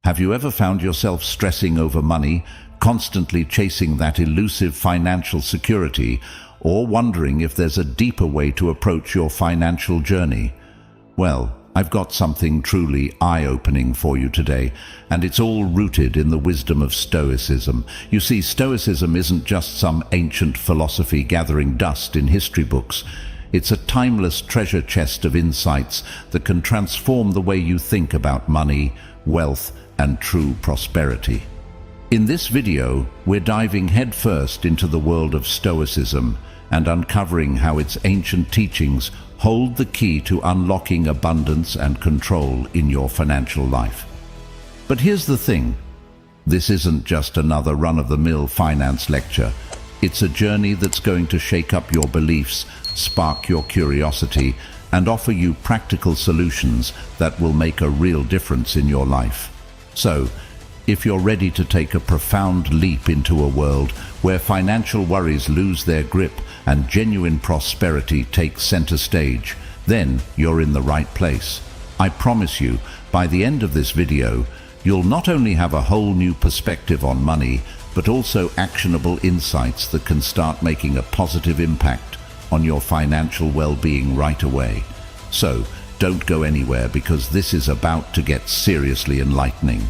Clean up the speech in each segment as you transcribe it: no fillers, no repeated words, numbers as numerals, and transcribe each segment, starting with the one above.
Have you ever found yourself stressing over money, constantly chasing that elusive financial security, or wondering if there's a deeper way to approach your financial journey? Well, I've got something truly eye-opening for you today, and it's all rooted in the wisdom of Stoicism. You see, Stoicism isn't just some ancient philosophy gathering dust in history books. It's a timeless treasure chest of insights that can transform the way you think about money, wealth, and true prosperity. In this video, we're diving headfirst into the world of Stoicism and uncovering how its ancient teachings hold the key to unlocking abundance and control in your financial life. But here's the thing. This isn't just another run-of-the-mill finance lecture. It's a journey that's going to shake up your beliefs, spark your curiosity, and offer you practical solutions that will make a real difference in your life. So, if you're ready to take a profound leap into a world where financial worries lose their grip and genuine prosperity takes center stage, then you're in the right place. I promise you, by the end of this video, you'll not only have a whole new perspective on money, but also actionable insights that can start making a positive impact on your financial well-being right away. So, don't go anywhere, because this is about to get seriously enlightening.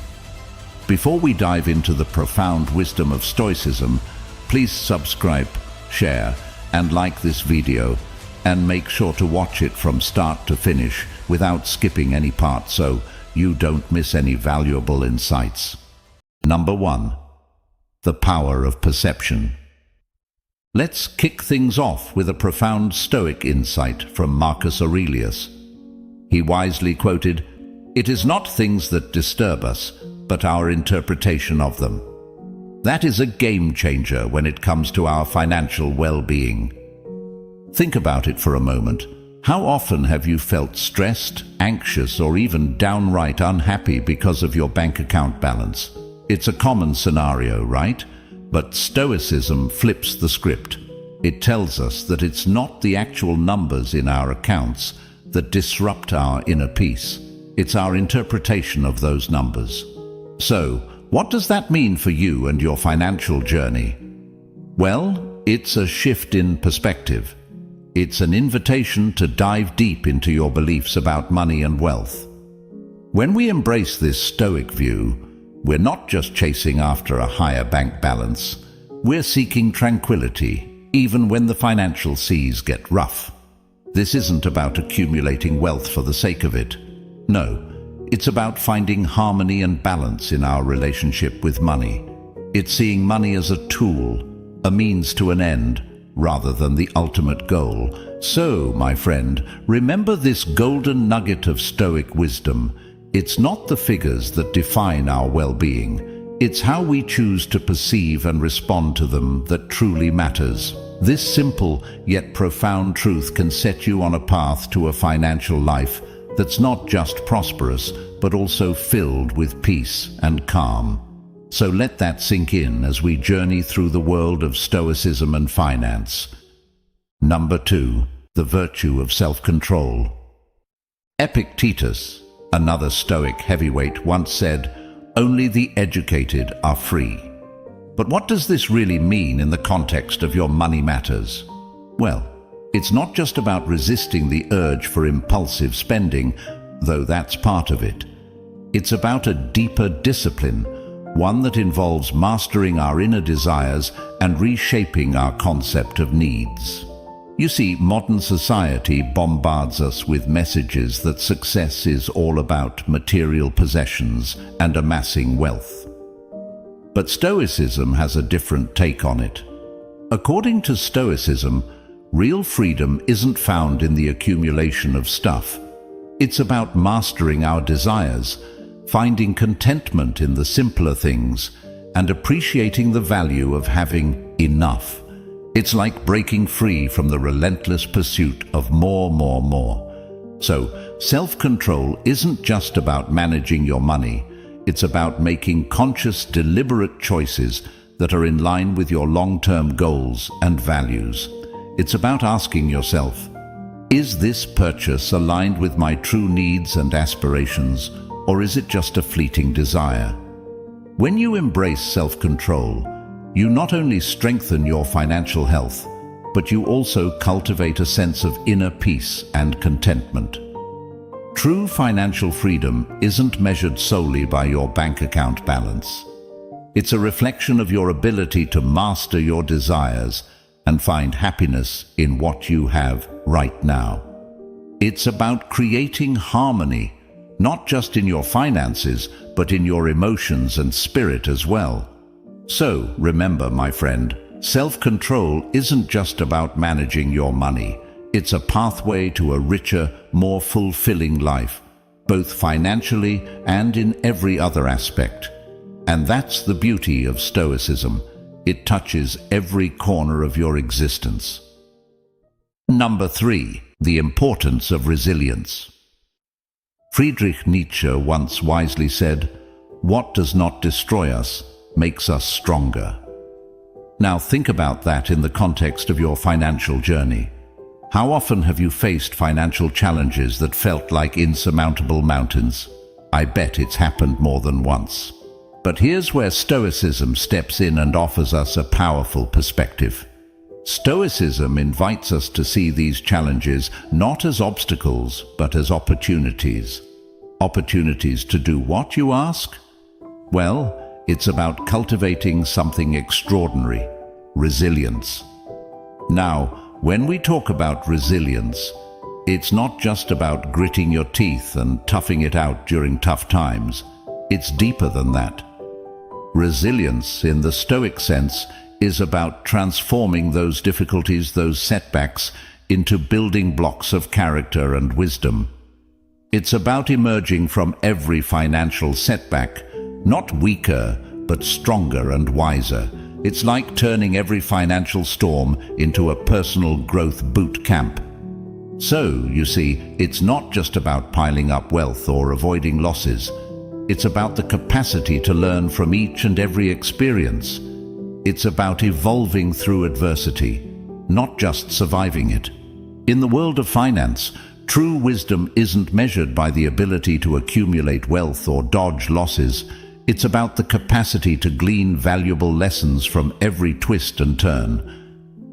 Before we dive into the profound wisdom of Stoicism, please subscribe, share, and like this video, and make sure to watch it from start to finish without skipping any part so you don't miss any valuable insights. Number 1. The power of perception. Let's kick things off with a profound Stoic insight from Marcus Aurelius. He wisely quoted, "It is not things that disturb us, but our interpretation of them." That is a game changer when it comes to our financial well-being. Think about it for a moment. How often have you felt stressed, anxious, or even downright unhappy because of your bank account balance? It's a common scenario, right? But Stoicism flips the script. It tells us that it's not the actual numbers in our accounts that disrupt our inner peace. It's our interpretation of those numbers. So, what does that mean for you and your financial journey? Well, it's a shift in perspective. It's an invitation to dive deep into your beliefs about money and wealth. When we embrace this Stoic view, we're not just chasing after a higher bank balance. We're seeking tranquility, even when the financial seas get rough. This isn't about accumulating wealth for the sake of it. No, it's about finding harmony and balance in our relationship with money. It's seeing money as a tool, a means to an end, rather than the ultimate goal. So, my friend, remember this golden nugget of Stoic wisdom. It's not the figures that define our well-being. It's how we choose to perceive and respond to them that truly matters. This simple yet profound truth can set you on a path to a financial life that's not just prosperous, but also filled with peace and calm. So let that sink in as we journey through the world of Stoicism and finance. Number 2. The virtue of self-control. Epictetus, another Stoic heavyweight, once said, "Only the educated are free." But what does this really mean in the context of your money matters? Well, it's not just about resisting the urge for impulsive spending, though that's part of it. It's about a deeper discipline, one that involves mastering our inner desires and reshaping our concept of needs. You see, modern society bombards us with messages that success is all about material possessions and amassing wealth. But Stoicism has a different take on it. According to Stoicism, real freedom isn't found in the accumulation of stuff. It's about mastering our desires, finding contentment in the simpler things, and appreciating the value of having enough. It's like breaking free from the relentless pursuit of more. So, self-control isn't just about managing your money. It's about making conscious, deliberate choices that are in line with your long-term goals and values. It's about asking yourself, is this purchase aligned with my true needs and aspirations, or is it just a fleeting desire? When you embrace self-control, you not only strengthen your financial health, but you also cultivate a sense of inner peace and contentment. True financial freedom isn't measured solely by your bank account balance. It's a reflection of your ability to master your desires and find happiness in what you have right now. It's about creating harmony, not just in your finances, but in your emotions and spirit as well. So, remember, my friend, self-control isn't just about managing your money. It's a pathway to a richer, more fulfilling life, both financially and in every other aspect. And that's the beauty of Stoicism. It touches every corner of your existence. Number 3. The importance of resilience. Friedrich Nietzsche once wisely said, "What does not destroy us makes us stronger." Now think about that in the context of your financial journey. How often have you faced financial challenges that felt like insurmountable mountains? I bet it's happened more than once. But here's where Stoicism steps in and offers us a powerful perspective. Stoicism invites us to see these challenges not as obstacles, but as opportunities. Opportunities to do what, you ask? Well, it's about cultivating something extraordinary: resilience. Now, when we talk about resilience, it's not just about gritting your teeth and toughing it out during tough times. It's deeper than that. Resilience, in the Stoic sense, is about transforming those difficulties, those setbacks, into building blocks of character and wisdom. It's about emerging from every financial setback, not weaker, but stronger and wiser. It's like turning every financial storm into a personal growth boot camp. So, you see, it's not just about piling up wealth or avoiding losses. It's about the capacity to learn from each and every experience. It's about evolving through adversity, not just surviving it. In the world of finance, true wisdom isn't measured by the ability to accumulate wealth or dodge losses. It's about the capacity to glean valuable lessons from every twist and turn.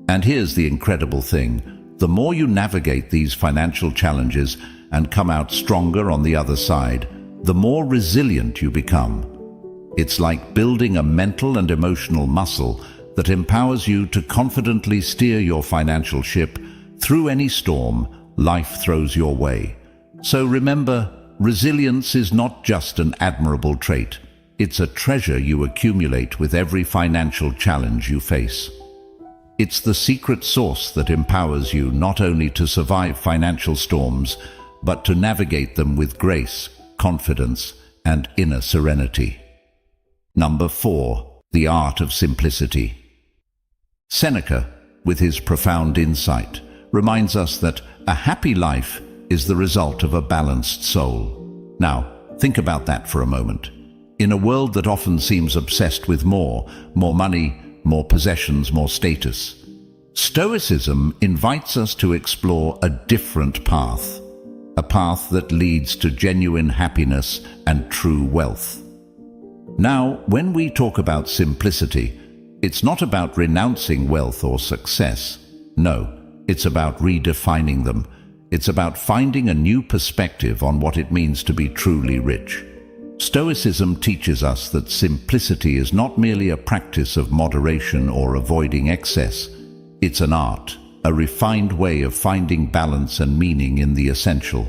And here's the incredible thing. The more you navigate these financial challenges and come out stronger on the other side, the more resilient you become. It's like building a mental and emotional muscle that empowers you to confidently steer your financial ship through any storm life throws your way. So remember, resilience is not just an admirable trait. It's a treasure you accumulate with every financial challenge you face. It's the secret sauce that empowers you not only to survive financial storms, but to navigate them with grace, confidence, and inner serenity. Number 4. The art of simplicity. Seneca, with his profound insight, reminds us that a happy life is the result of a balanced soul. Now, think about that for a moment. In a world that often seems obsessed with more money, more possessions, more status, Stoicism invites us to explore a different path, a path that leads to genuine happiness and true wealth. Now, when we talk about simplicity, it's not about renouncing wealth or success. No, it's about redefining them. It's about finding a new perspective on what it means to be truly rich. Stoicism teaches us that simplicity is not merely a practice of moderation or avoiding excess. It's an art, a refined way of finding balance and meaning in the essential.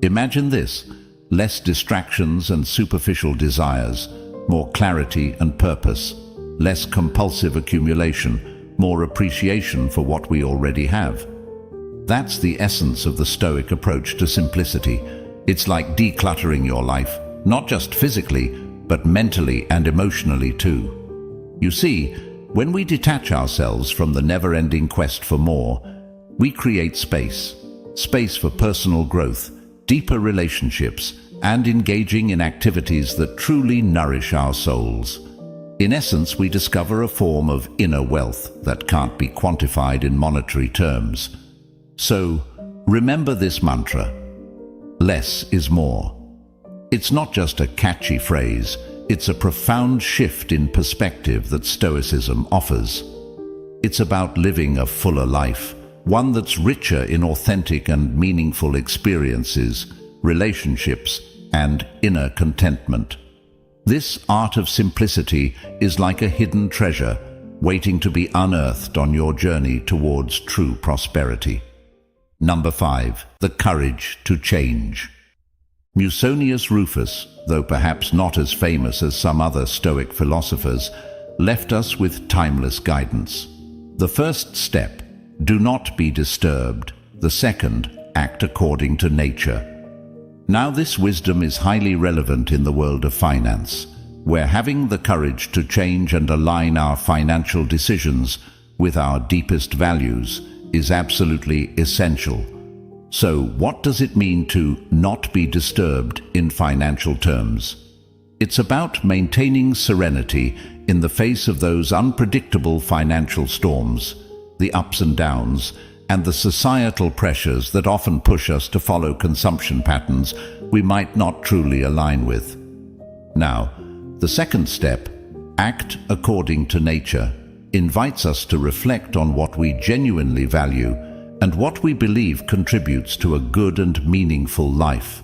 Imagine this: less distractions and superficial desires, more clarity and purpose, less compulsive accumulation, more appreciation for what we already have. That's the essence of the Stoic approach to simplicity. It's like decluttering your life, not just physically, but mentally and emotionally too. You see, when we detach ourselves from the never-ending quest for more, we create space for personal growth, deeper relationships, and engaging in activities that truly nourish our souls. In essence, we discover a form of inner wealth that can't be quantified in monetary terms. So, remember this mantra: less is more. It's not just a catchy phrase, it's a profound shift in perspective that Stoicism offers. It's about living a fuller life, one that's richer in authentic and meaningful experiences, relationships, and inner contentment. This art of simplicity is like a hidden treasure, waiting to be unearthed on your journey towards true prosperity. Number 5. The courage to change. Musonius Rufus, though perhaps not as famous as some other Stoic philosophers, left us with timeless guidance. The first step, do not be disturbed. The second, act according to nature. Now this wisdom is highly relevant in the world of finance, where having the courage to change and align our financial decisions with our deepest values is absolutely essential. So, what does it mean to not be disturbed in financial terms? It's about maintaining serenity in the face of those unpredictable financial storms, the ups and downs, and the societal pressures that often push us to follow consumption patterns we might not truly align with. Now, the second step, act according to nature, invites us to reflect on what we genuinely value and what we believe contributes to a good and meaningful life.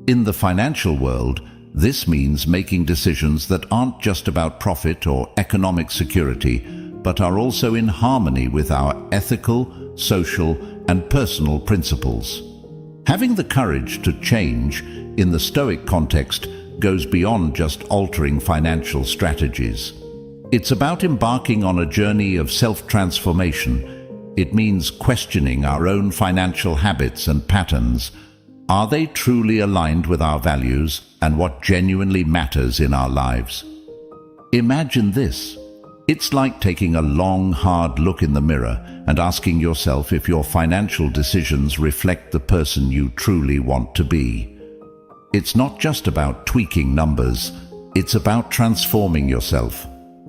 In the financial world, this means making decisions that aren't just about profit or economic security, but are also in harmony with our ethical, social, and personal principles. Having the courage to change in the Stoic context goes beyond just altering financial strategies. It's about embarking on a journey of self-transformation. It means questioning our own financial habits and patterns. Are they truly aligned with our values and what genuinely matters in our lives? Imagine this. It's like taking a long, hard look in the mirror and asking yourself if your financial decisions reflect the person you truly want to be. It's not just about tweaking numbers, it's about transforming yourself.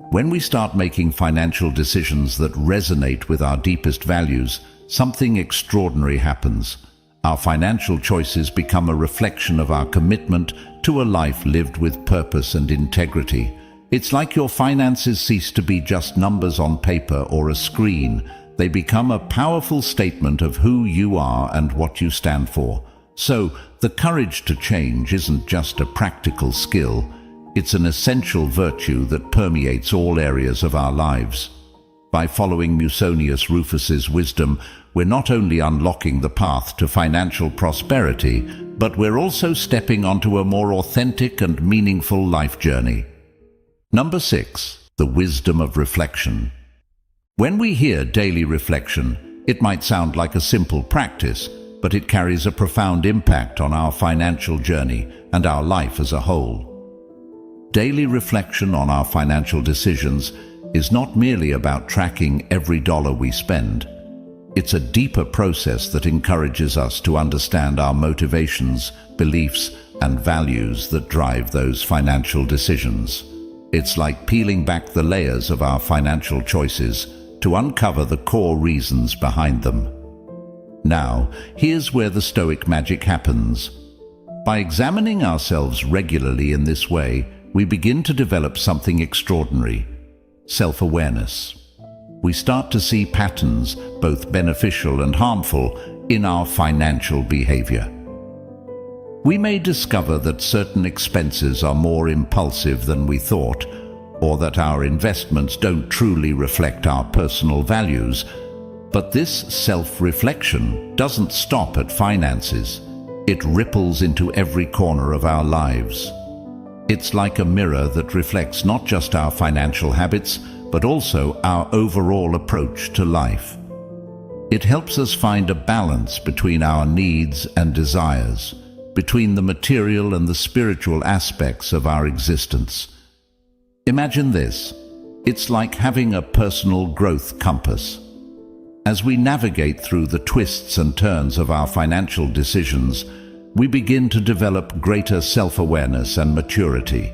When we start making financial decisions that resonate with our deepest values, something extraordinary happens. Our financial choices become a reflection of our commitment to a life lived with purpose and integrity. It's like your finances cease to be just numbers on paper or a screen. They become a powerful statement of who you are and what you stand for. So, the courage to change isn't just a practical skill. It's an essential virtue that permeates all areas of our lives. By following Musonius Rufus's wisdom, we're not only unlocking the path to financial prosperity, but we're also stepping onto a more authentic and meaningful life journey. Number 6. The wisdom of reflection. When we hear daily reflection, it might sound like a simple practice, but it carries a profound impact on our financial journey and our life as a whole. Daily reflection on our financial decisions is not merely about tracking every dollar we spend. It's a deeper process that encourages us to understand our motivations, beliefs, and values that drive those financial decisions. It's like peeling back the layers of our financial choices to uncover the core reasons behind them. Now, here's where the Stoic magic happens. By examining ourselves regularly in this way, we begin to develop something extraordinary: self-awareness. We start to see patterns, both beneficial and harmful, in our financial behavior. We may discover that certain expenses are more impulsive than we thought, or that our investments don't truly reflect our personal values. But this self-reflection doesn't stop at finances. It ripples into every corner of our lives. It's like a mirror that reflects not just our financial habits, but also our overall approach to life. It helps us find a balance between our needs and desires, between the material and the spiritual aspects of our existence. Imagine this. It's like having a personal growth compass. As we navigate through the twists and turns of our financial decisions, we begin to develop greater self-awareness and maturity.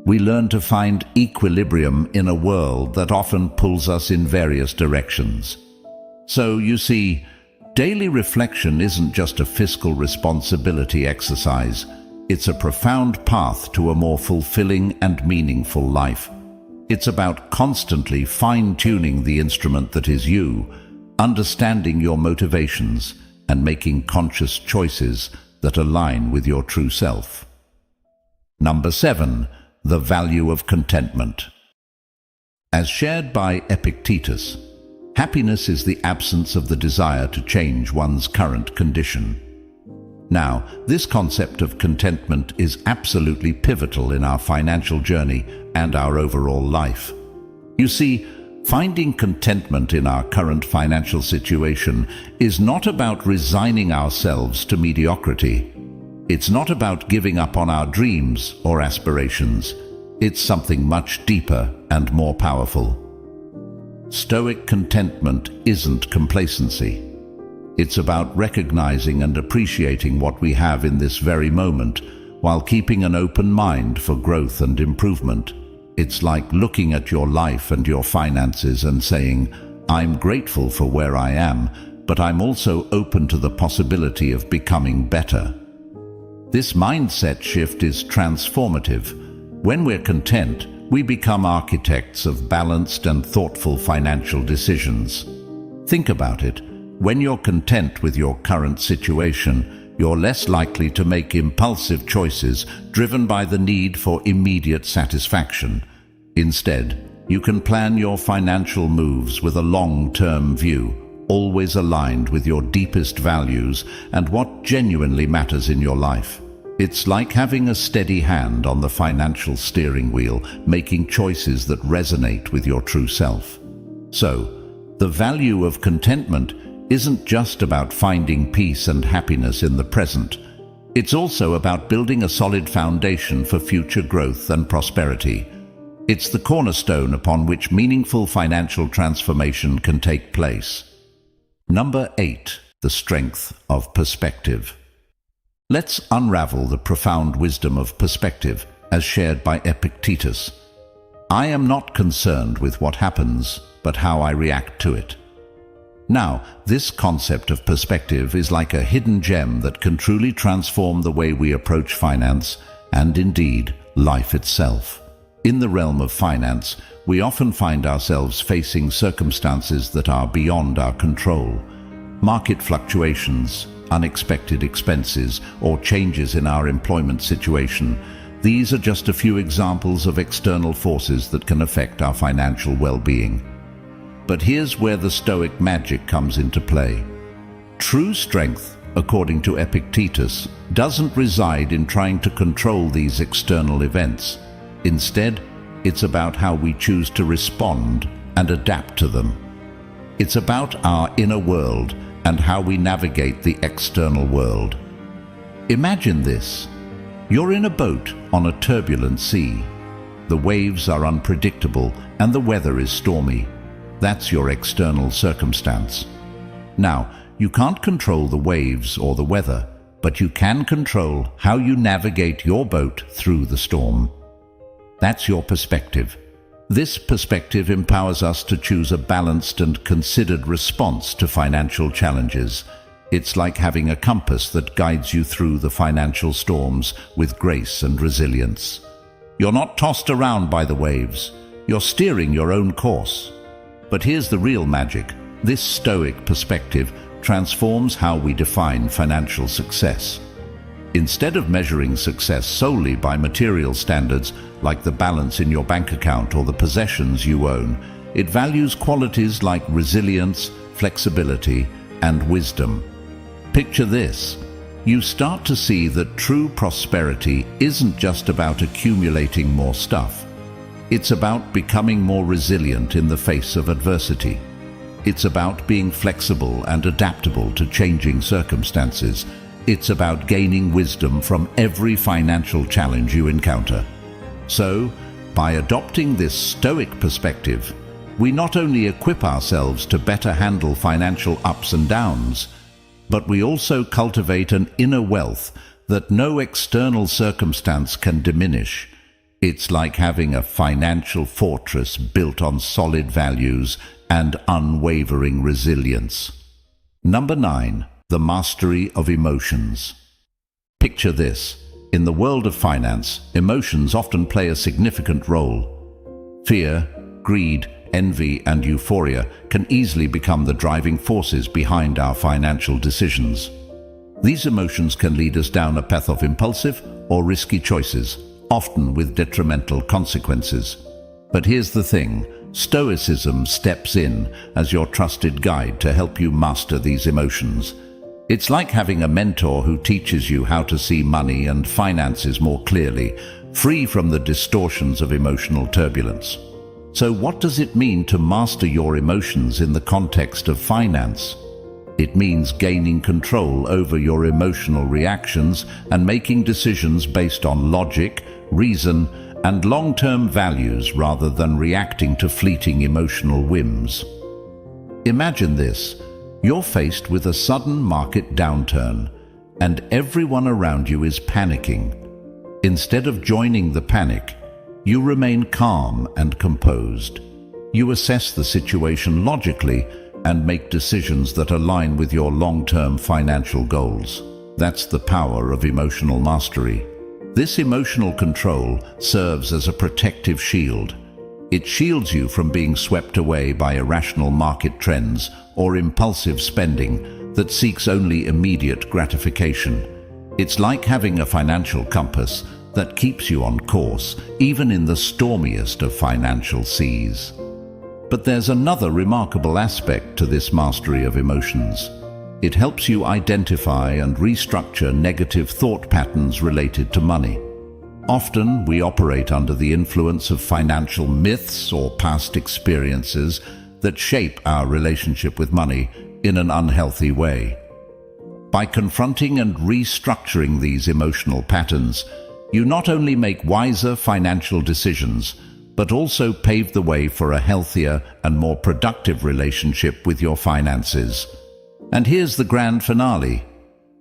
We learn to find equilibrium in a world that often pulls us in various directions. So, you see, daily reflection isn't just a fiscal responsibility exercise. It's a profound path to a more fulfilling and meaningful life. It's about constantly fine-tuning the instrument that is you, understanding your motivations, and making conscious choices that align with your true self. Number 7. The value of contentment. As shared by Epictetus, happiness is the absence of the desire to change one's current condition. Now, this concept of contentment is absolutely pivotal in our financial journey and our overall life. You see, finding contentment in our current financial situation is not about resigning ourselves to mediocrity. It's not about giving up on our dreams or aspirations. It's something much deeper and more powerful. Stoic contentment isn't complacency. It's about recognizing and appreciating what we have in this very moment, while keeping an open mind for growth and improvement. It's like looking at your life and your finances and saying, I'm grateful for where I am, but I'm also open to the possibility of becoming better. This mindset shift is transformative. When we're content, we become architects of balanced and thoughtful financial decisions. Think about it. When you're content with your current situation, you're less likely to make impulsive choices driven by the need for immediate satisfaction. Instead, you can plan your financial moves with a long-term view, always aligned with your deepest values and what genuinely matters in your life. It's like having a steady hand on the financial steering wheel, making choices that resonate with your true self. So, the value of contentment isn't just about finding peace and happiness in the present. It's also about building a solid foundation for future growth and prosperity. It's the cornerstone upon which meaningful financial transformation can take place. Number 8. The strength of perspective. Let's unravel the profound wisdom of perspective as shared by Epictetus. I am not concerned with what happens, but how I react to it. Now, this concept of perspective is like a hidden gem that can truly transform the way we approach finance and, indeed, life itself. In the realm of finance, we often find ourselves facing circumstances that are beyond our control. Market fluctuations, unexpected expenses, or changes in our employment situation. These are just a few examples of external forces that can affect our financial well-being. But here's where the Stoic magic comes into play. True strength, according to Epictetus, doesn't reside in trying to control these external events. Instead, it's about how we choose to respond and adapt to them. It's about our inner world and how we navigate the external world. Imagine this. You're in a boat on a turbulent sea. The waves are unpredictable and the weather is stormy. That's your external circumstance. Now, you can't control the waves or the weather, but you can control how you navigate your boat through the storm. That's your perspective. This perspective empowers us to choose a balanced and considered response to financial challenges. It's like having a compass that guides you through the financial storms with grace and resilience. You're not tossed around by the waves. You're steering your own course. But here's the real magic. This Stoic perspective transforms how we define financial success. Instead of measuring success solely by material standards like the balance in your bank account or the possessions you own, it values qualities like resilience, flexibility, and wisdom. Picture this. You start to see that true prosperity isn't just about accumulating more stuff. It's about becoming more resilient in the face of adversity. It's about being flexible and adaptable to changing circumstances. It's about gaining wisdom from every financial challenge you encounter. So, by adopting this Stoic perspective, we not only equip ourselves to better handle financial ups and downs, but we also cultivate an inner wealth that no external circumstance can diminish. It's like having a financial fortress built on solid values and unwavering resilience. Number 9. The mastery of emotions. Picture this. In the world of finance, emotions often play a significant role. Fear, greed, envy, and euphoria can easily become the driving forces behind our financial decisions. These emotions can lead us down a path of impulsive or risky choices, often with detrimental consequences. But here's the thing: Stoicism steps in as your trusted guide to help you master these emotions. It's like having a mentor who teaches you how to see money and finances more clearly, free from the distortions of emotional turbulence. So what does it mean to master your emotions in the context of finance? It means gaining control over your emotional reactions and making decisions based on logic, reason, and long-term values rather than reacting to fleeting emotional whims. Imagine this: you're faced with a sudden market downturn, and everyone around you is panicking. Instead of joining the panic, you remain calm and composed. You assess the situation logically and make decisions that align with your long-term financial goals. That's the power of emotional mastery. This emotional control serves as a protective shield. It shields you from being swept away by irrational market trends or impulsive spending that seeks only immediate gratification. It's like having a financial compass that keeps you on course, even in the stormiest of financial seas. But there's another remarkable aspect to this mastery of emotions. It helps you identify and restructure negative thought patterns related to money. Often, we operate under the influence of financial myths or past experiences that shape our relationship with money in an unhealthy way. By confronting and restructuring these emotional patterns, you not only make wiser financial decisions, but also pave the way for a healthier and more productive relationship with your finances. And here's the grand finale: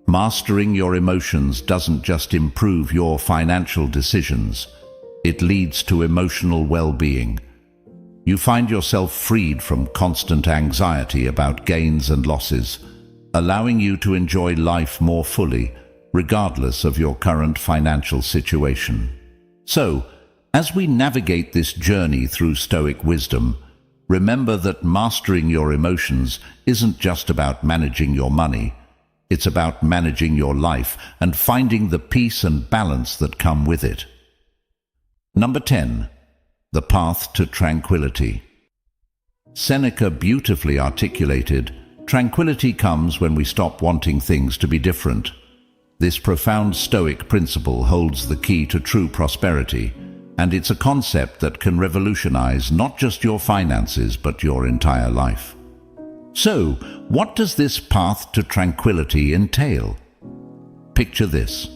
mastering your emotions doesn't just improve your financial decisions, it leads to emotional well-being. You find yourself freed from constant anxiety about gains and losses, allowing you to enjoy life more fully, regardless of your current financial situation. So, as we navigate this journey through Stoic wisdom, remember that mastering your emotions isn't just about managing your money. It's about managing your life and finding the peace and balance that come with it. Number 10. The path to tranquility. Seneca beautifully articulated, "Tranquility comes when we stop wanting things to be different." This profound Stoic principle holds the key to true prosperity, and it's a concept that can revolutionize not just your finances but your entire life. So, what does this path to tranquility entail? Picture this.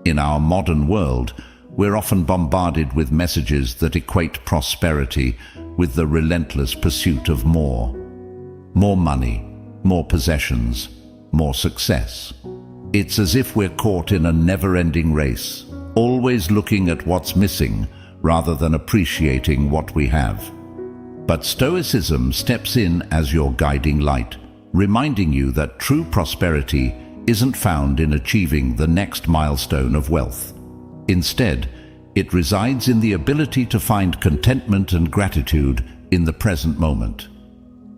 In our modern world, we're often bombarded with messages that equate prosperity with the relentless pursuit of more. More money, more possessions, more success. It's as if we're caught in a never-ending race, always looking at what's missing rather than appreciating what we have. But Stoicism steps in as your guiding light, reminding you that true prosperity isn't found in achieving the next milestone of wealth. Instead, it resides in the ability to find contentment and gratitude in the present moment.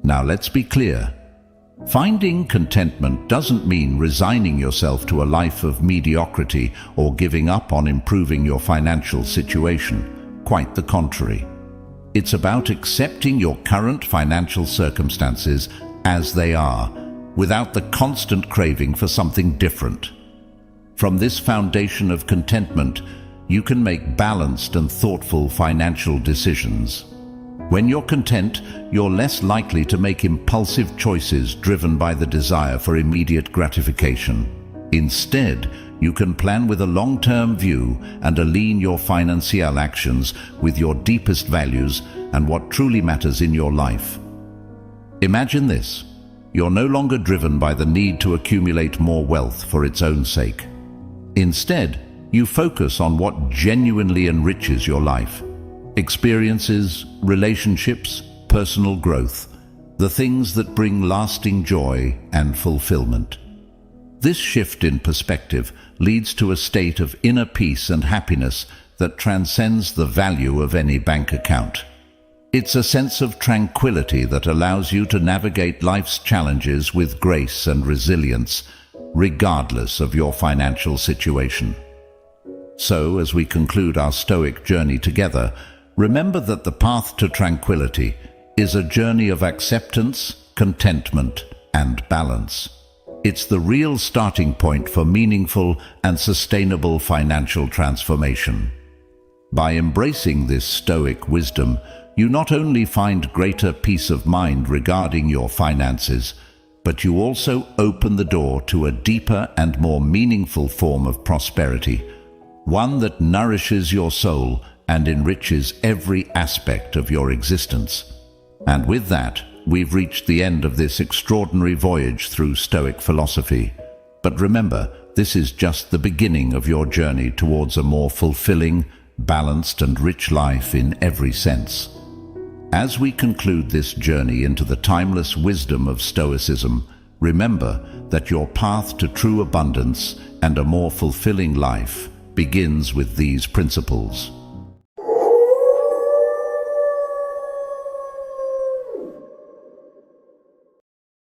Now let's be clear. Finding contentment doesn't mean resigning yourself to a life of mediocrity or giving up on improving your financial situation. Quite the contrary. It's about accepting your current financial circumstances as they are, without the constant craving for something different. From this foundation of contentment, you can make balanced and thoughtful financial decisions. When you're content, you're less likely to make impulsive choices driven by the desire for immediate gratification. Instead, you can plan with a long-term view and align your financial actions with your deepest values and what truly matters in your life. Imagine this. You're no longer driven by the need to accumulate more wealth for its own sake. Instead, you focus on what genuinely enriches your life. Experiences, relationships, personal growth, the things that bring lasting joy and fulfillment. This shift in perspective leads to a state of inner peace and happiness that transcends the value of any bank account. It's a sense of tranquility that allows you to navigate life's challenges with grace and resilience, regardless of your financial situation. So, as we conclude our Stoic journey together, remember that the path to tranquility is a journey of acceptance, contentment, and balance. It's the real starting point for meaningful and sustainable financial transformation. By embracing this Stoic wisdom, you not only find greater peace of mind regarding your finances, but you also open the door to a deeper and more meaningful form of prosperity, one that nourishes your soul and enriches every aspect of your existence. And with that, we've reached the end of this extraordinary voyage through Stoic philosophy. But remember, this is just the beginning of your journey towards a more fulfilling, balanced and rich life in every sense. As we conclude this journey into the timeless wisdom of Stoicism, remember that your path to true abundance and a more fulfilling life begins with these principles.